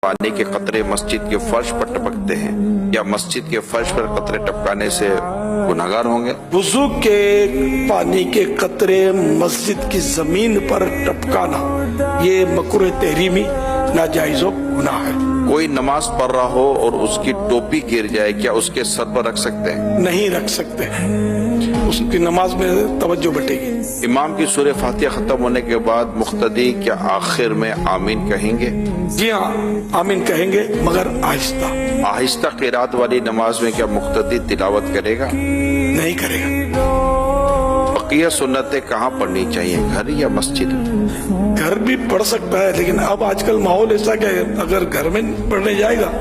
پانی کے قطرے مسجد کے فرش پر ٹپکتے ہیں، یا مسجد کے فرش پر قطرے ٹپکانے سے گناہگار ہوں گے؟ وضو کے پانی کے قطرے مسجد کی زمین پر ٹپکانا یہ مکروہ تحریمی ناجائز و گناہ ہے۔ کوئی نماز پڑھ رہا ہو اور اس کی ٹوپی گر جائے، کیا اس کے سر پر رکھ سکتے ہیں؟ نہیں رکھ سکتے، اس کی نماز میں توجہ بٹے گی۔ امام کی سورہ فاتحہ ختم ہونے کے بعد مقتدی کیا آخر میں آمین کہیں گے؟ جی ہاں، آمین کہیں گے مگر آہستہ۔ آہستہ قرات والی نماز میں کیا مقتدی تلاوت کرے گا؟ نہیں کرے گا۔ بقیہ سنتیں کہاں پڑھنی چاہیے، گھر یا مسجد؟ گھر بھی پڑھ سکتا ہے، لیکن اب آج کل ماحول ایسا کہ اگر گھر میں پڑھنے جائے گا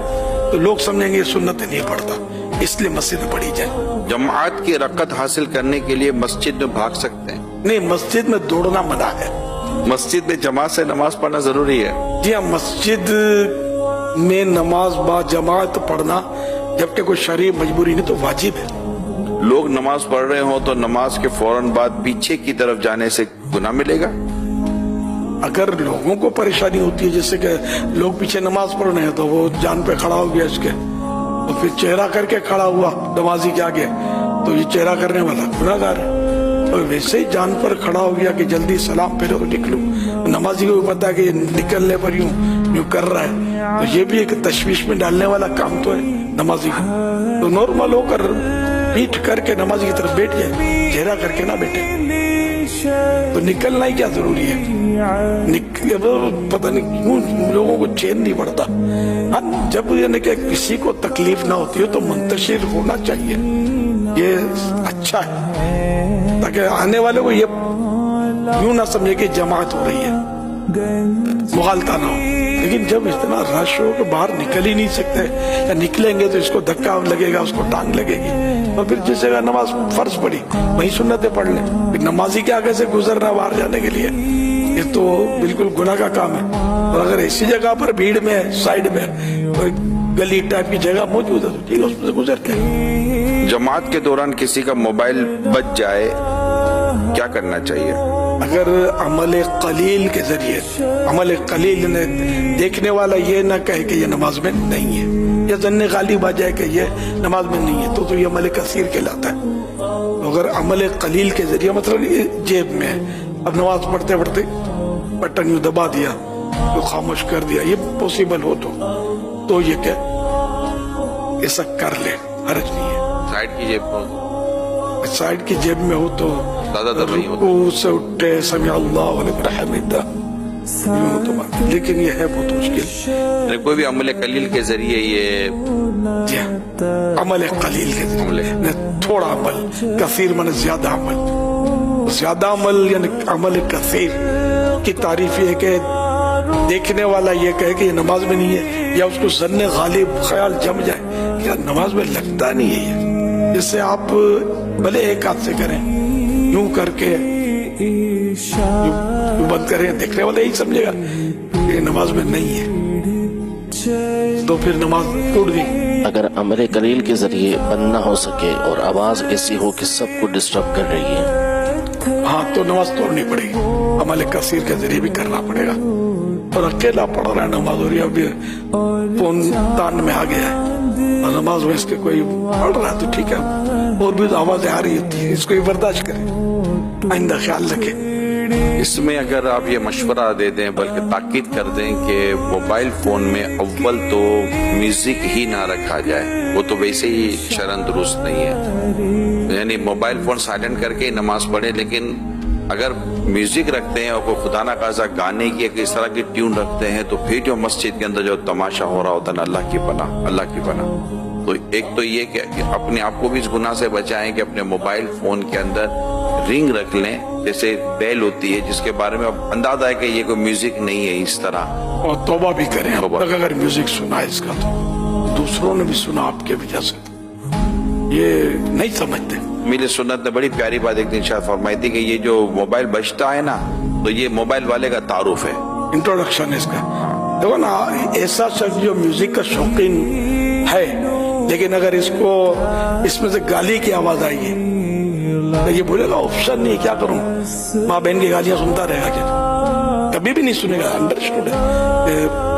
تو لوگ سمجھیں گے سنتیں نہیں پڑھتا، اس لیے مسجد میں پڑھی جائے۔ جماعت کی رکعت حاصل کرنے کے لیے مسجد میں بھاگ سکتے ہیں؟ نہیں، مسجد میں دوڑنا منع ہے۔ مسجد میں جماعت سے نماز پڑھنا ضروری ہے؟ جی ہاں، مسجد میں نماز با جماعت پڑھنا جبکہ کوئی شرعی مجبوری نہیں تو واجب ہے۔ لوگ نماز پڑھ رہے ہوں تو نماز کے فوراً بعد پیچھے کی طرف جانے سے گناہ ملے گا؟ اگر لوگوں کو پریشانی ہوتی ہے، جیسے کہ لوگ پیچھے نماز پڑھ رہے ہیں تو وہ جان پہ کھڑا ہو گیا اس کے، تو پھر چہرہ کر کے کھڑا ہوا نمازی کے آگے، تو یہ چہرہ کرنے والا گناہگار ہے۔ اور ویسے ہی جان پر کھڑا ہو گیا کہ جلدی سلام پھیرو تو نکلوں، نمازی کو بھی پتا ہے کہ یہ نکلنے پر یوں کر رہا ہے، تو یہ بھی ایک تشویش میں ڈالنے والا کام تو ہے نمازی کو۔ تو نارمل ہو کر پیٹھ کر کے نمازی کی طرف بیٹھ جائے، چہرہ کر کے نہ بیٹھے۔ تو نکلنا ہی کیا ضروری ہے؟ پتہ نہیں کیوں لوگوں کو چین نہیں پڑتا۔ ہاں، جب یعنی کہ کسی کو تکلیف نہ ہوتی ہو تو منتشر ہونا چاہیے، یہ اچھا ہے، تاکہ آنے والے کو یہ یوں نہ سمجھے کہ جماعت ہو رہی ہے، مغالطہ نہ ہو۔ لیکن جب اتنا رش ہو کہ باہر نکل ہی نہیں سکتے، یا نکلیں گے تو اس کو دھکا لگے گا، اس کو ٹانگ لگے گی، اور پھر جس جگہ نماز فرض پڑی وہیں سنتیں پڑھ لیں۔ پھر نمازی کے آگے سے گزرنا باہر جانے کے لیے یہ تو بالکل گناہ کا کام ہے۔ اور اگر ایسی جگہ پر بھیڑ میں سائیڈ میں کوئی گلی ٹائپ کی جگہ موجود ہے تو ٹھیک ہے، اس میں سے گزرتے ہیں۔ جماعت کے دوران کسی کا موبائل بچ جائے کیا کرنا چاہیے؟ اگر عمل قلیل کے ذریعے، عمل قلیل نے دیکھنے والا یہ نہ کہے کہ یہ نماز میں نہیں ہے، یا ظن غالب آ جائے کہ یہ نماز میں نہیں ہے، تو یہ عمل کثیر کہلاتا ہے۔ اگر عمل قلیل کے ذریعے مطلب جیب میں اب نماز پڑھتے پڑھتے بٹن یوں دبا دیا، تو خاموش کر دیا، یہ پوسیبل ہو تو یہ کہ ایسا کر لے، حرج نہیں ہے۔ سائیڈ کی جیب میں سائیڈ کی جیب میں ہو تو زیادہ تر نہیں ہوتا، رکوع سے اٹھے سمع اللہ لمن حمدہ، یوں تو بات، لیکن یہ ہے بہت مشکل۔ کوئی بھی عمل قلیل کے ذریعے یہ جی ہاں، عمل قلیل کے ذریعے، تھوڑا عمل، کثیر من زیادہ عمل، زیادہ عمل یعنی عمل کثیر کی تعریف یہ ہے کہ دیکھنے والا یہ کہے کہ یہ نماز میں نہیں ہے، یا اس کو ظن غالب خیال جم جائے یا نماز میں لگتا نہیں ہے یہ، جس سے آپ بھلے ایک ہاتھ سے کریں، یوں کر کے یوں بند کریں، دیکھنے والا یہی سمجھے گا کہ یہ نماز میں نہیں ہے، تو پھر نماز ٹوٹ گئی۔ اگر عمل قلیل کے ذریعے بند نہ ہو سکے اور آواز ایسی ہو کہ سب کو ڈسٹرب کر رہی ہے، ہاں تو نماز توڑنی پڑے گی، عمل کثیر کے ذریعے بھی کرنا پڑے گا۔ اور اکیلا پڑھ رہا ہے نماز، اور ابھی فون تان میں آ گیا ہے اور نماز میں اس کے کوئی پڑھ رہا ہے تو ٹھیک ہے، اور بھی آوازیں آ رہی ہوتی ہیں، اس کو برداشت کریں، آئندہ خیال رکھیں۔ اس میں اگر آپ یہ مشورہ دے دیں بلکہ تاکید کر دیں کہ موبائل فون میں اول تو میوزک ہی نہ رکھا جائے، وہ تو ویسے ہی شرعاً درست نہیں ہے، یعنی موبائل فون سائلنٹ کر کے نماز پڑھے، لیکن اگر میوزک رکھتے ہیں اور کوئی خدا نہ خاصا گانے کی اس طرح کی ٹیون رکھتے ہیں تو پھر جو مسجد کے اندر جو تماشا ہو رہا ہوتا ہے نا، اللہ کی پناہ۔ تو ایک تو یہ کہ اپنے آپ کو بھی اس گناہ سے بچائیں کہ اپنے موبائل فون کے اندر رنگ رکھ لیں، جیسے بیل ہوتی ہے جس کے بارے میں اب اندازہ ہے کہ یہ کوئی میوزک نہیں ہے، اس طرح، اور توبہ بھی کریں۔ اب تک اگر میوزک سنا ہے اس کا تو دوسروں نے بھی سنا آپ کے وجہ سے، یہ نہیں سمجھتے۔ میرے سنت نے بڑی پیاری بات ایک دن شاید فرمائی تھی کہ یہ جو موبائل بجتا ہے نا تو یہ موبائل والے کا تعارف ہے، انٹروڈکشن ہے اس کا۔ دیکھو نا، ایسا شخص جو میوزک کا شوقین ہے لیکن اگر اس میں سے گالی کی آواز آئی ہے، یہ بولے گا آپشن نہیں، کیا کروں، ماں بہن کی گالیاں سنتا رہے گا، کبھی بھی نہیں سنے گا، انڈرسٹوڈ ہے۔